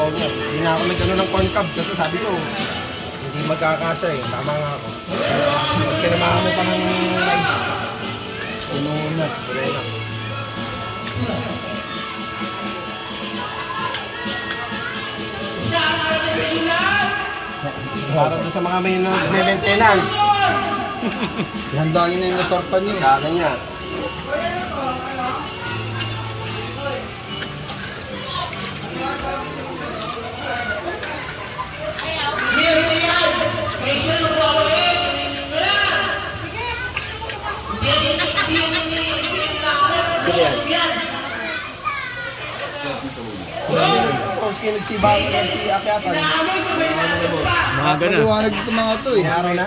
tawag niya. Hindi na ako nag-ano ng corn cob kasi sabi ko, hindi magkakasa eh. Tama nga ako. Pag sinamahan mo pa ng rice, puno na. Para doon sa mga may maintenance. Handa niyo na yung nasartan niyo. Kaya niya. Oh, sinagsiba ko lang si Akyatan. Mga ganun. Maliwanag ito mga to eh. Araw na?